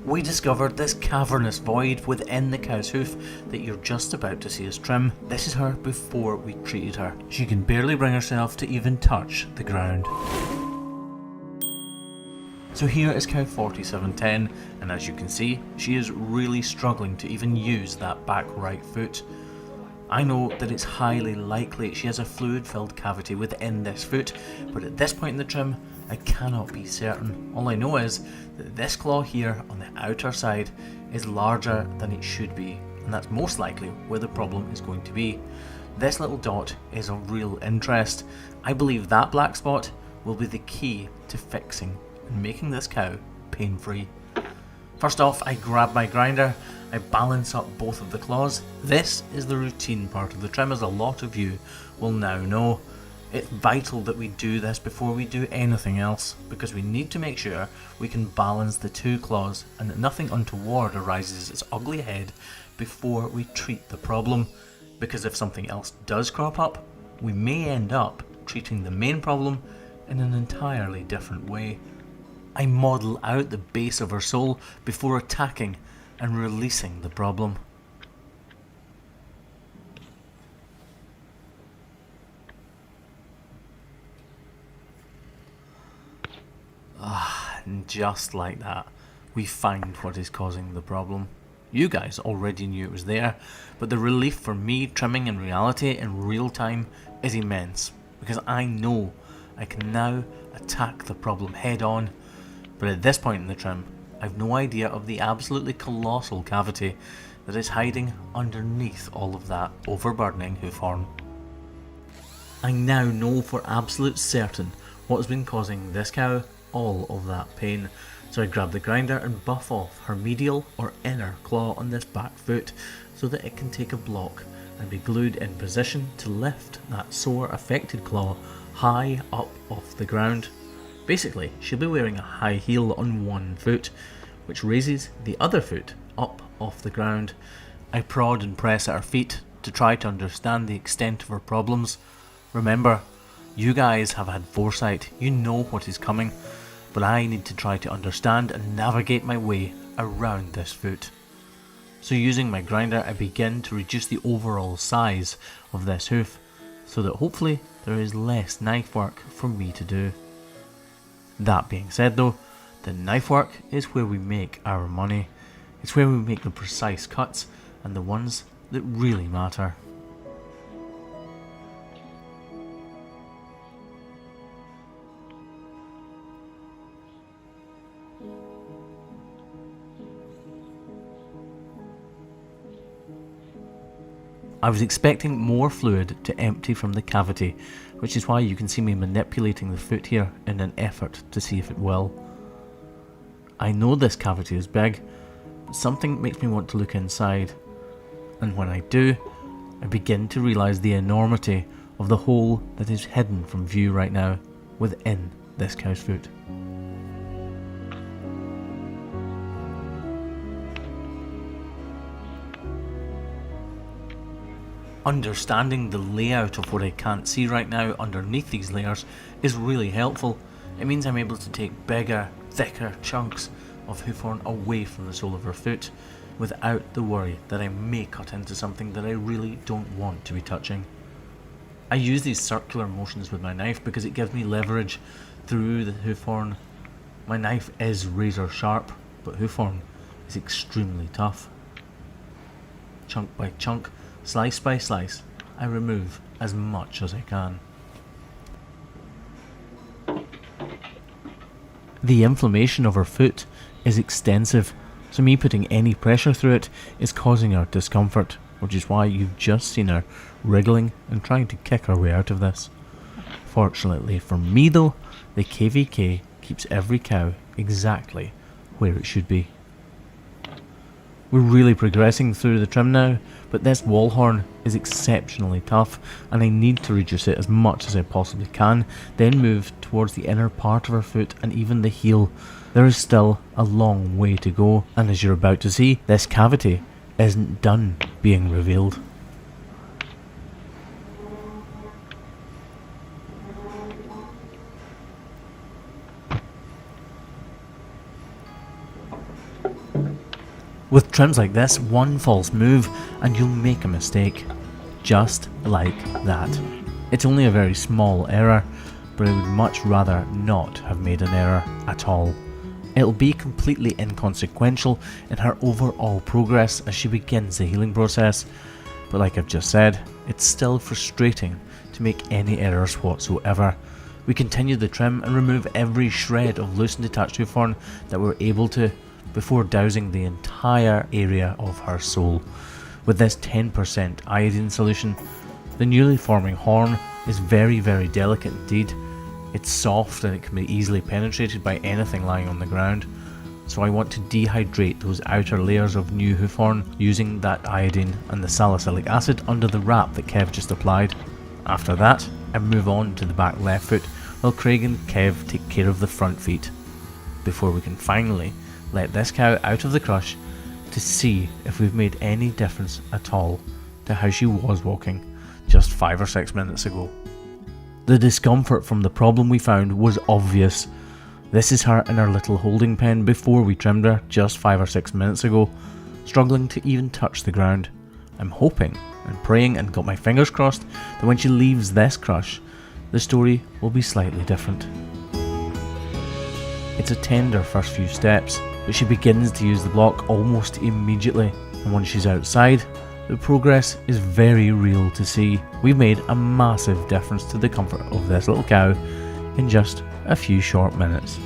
we discovered this cavernous void within the cow's hoof that you're just about to see us trim. This is her before we treated her. She can barely bring herself to even touch the ground. So here is cow 4710, and as you can see, she is really struggling to even use that back right foot. I know that it's highly likely she has a fluid-filled cavity within this foot, but at this point in the trim, I cannot be certain. All I know is that this claw here on the outer side is larger than it should be, and that's most likely where the problem is going to be. This little dot is of real interest. I believe that black spot will be the key to fixing and making this cow pain-free. First off, I grab my grinder, I balance up both of the claws. This is the routine part of the trim, as a lot of you will now know. It's vital that we do this before we do anything else, because we need to make sure we can balance the two claws and that nothing untoward arises its ugly head before we treat the problem, because if something else does crop up, we may end up treating the main problem in an entirely different way. I model out the base of her sole before attacking and releasing the problem. And just like that, we find what is causing the problem. You guys already knew it was there, but the relief for me trimming in reality in real time is immense, because I know I can now attack the problem head on. But at this point in the trim, I've no idea of the absolutely colossal cavity that is hiding underneath all of that overburdening hoof horn. I now know for absolute certain what has been causing this cow all of that pain, so I grab the grinder and buff off her medial or inner claw on this back foot so that it can take a block and be glued in position to lift that sore affected claw high up off the ground. Basically, she'll be wearing a high heel on one foot, which raises the other foot up off the ground. I prod and press at her feet to try to understand the extent of her problems. Remember, you guys have had foresight, you know what is coming, but I need to try to understand and navigate my way around this foot. So using my grinder, I begin to reduce the overall size of this hoof, so that hopefully there is less knife work for me to do. That being said though, the knife work is where we make our money. It's where we make the precise cuts and the ones that really matter. I was expecting more fluid to empty from the cavity, which is why you can see me manipulating the foot here in an effort to see if it will. I know this cavity is big, but something makes me want to look inside, and when I do, I begin to realise the enormity of the hole that is hidden from view right now within this cow's foot. Understanding the layout of what I can't see right now underneath these layers is really helpful. It means I'm able to take bigger, thicker chunks of hoof horn away from the sole of her foot without the worry that I may cut into something that I really don't want to be touching. I use these circular motions with my knife because it gives me leverage through the hoof horn. My knife is razor sharp, but hoof horn is extremely tough. Chunk by chunk, slice by slice, I remove as much as I can. The inflammation of her foot is extensive, so me putting any pressure through it is causing her discomfort, which is why you've just seen her wriggling and trying to kick her way out of this. Fortunately for me though, the KVK keeps every cow exactly where it should be. We're really progressing through the trim now, but this wall horn is exceptionally tough and I need to reduce it as much as I possibly can, then move towards the inner part of her foot and even the heel. There is still a long way to go, and as you're about to see, this cavity isn't done being revealed. With trims like this, one false move and you'll make a mistake. Just like that. It's only a very small error, but I would much rather not have made an error at all. It'll be completely inconsequential in her overall progress as she begins the healing process, but like I've just said, it's still frustrating to make any errors whatsoever. We continue the trim and remove every shred of loose and detached hoof horn that we're able to before dousing the entire area of her sole. With this 10% iodine solution, the newly forming horn is very delicate indeed. It's soft and it can be easily penetrated by anything lying on the ground, so I want to dehydrate those outer layers of new hoof horn using that iodine and the salicylic acid under the wrap that Kev just applied. After that, I move on to the back left foot while Craig and Kev take care of the front feet, before we can finally let this cow out of the crush to see if we've made any difference at all to how she was walking just 5 or 6 minutes ago. The discomfort from the problem we found was obvious. This is her in her little holding pen before we trimmed her just 5 or 6 minutes ago, struggling to even touch the ground. I'm hoping and praying and got my fingers crossed that when she leaves this crush, the story will be slightly different. It's a tender first few steps, but she begins to use the block almost immediately, and once she's outside, the progress is very real to see. We've made a massive difference to the comfort of this little cow in just a few short minutes.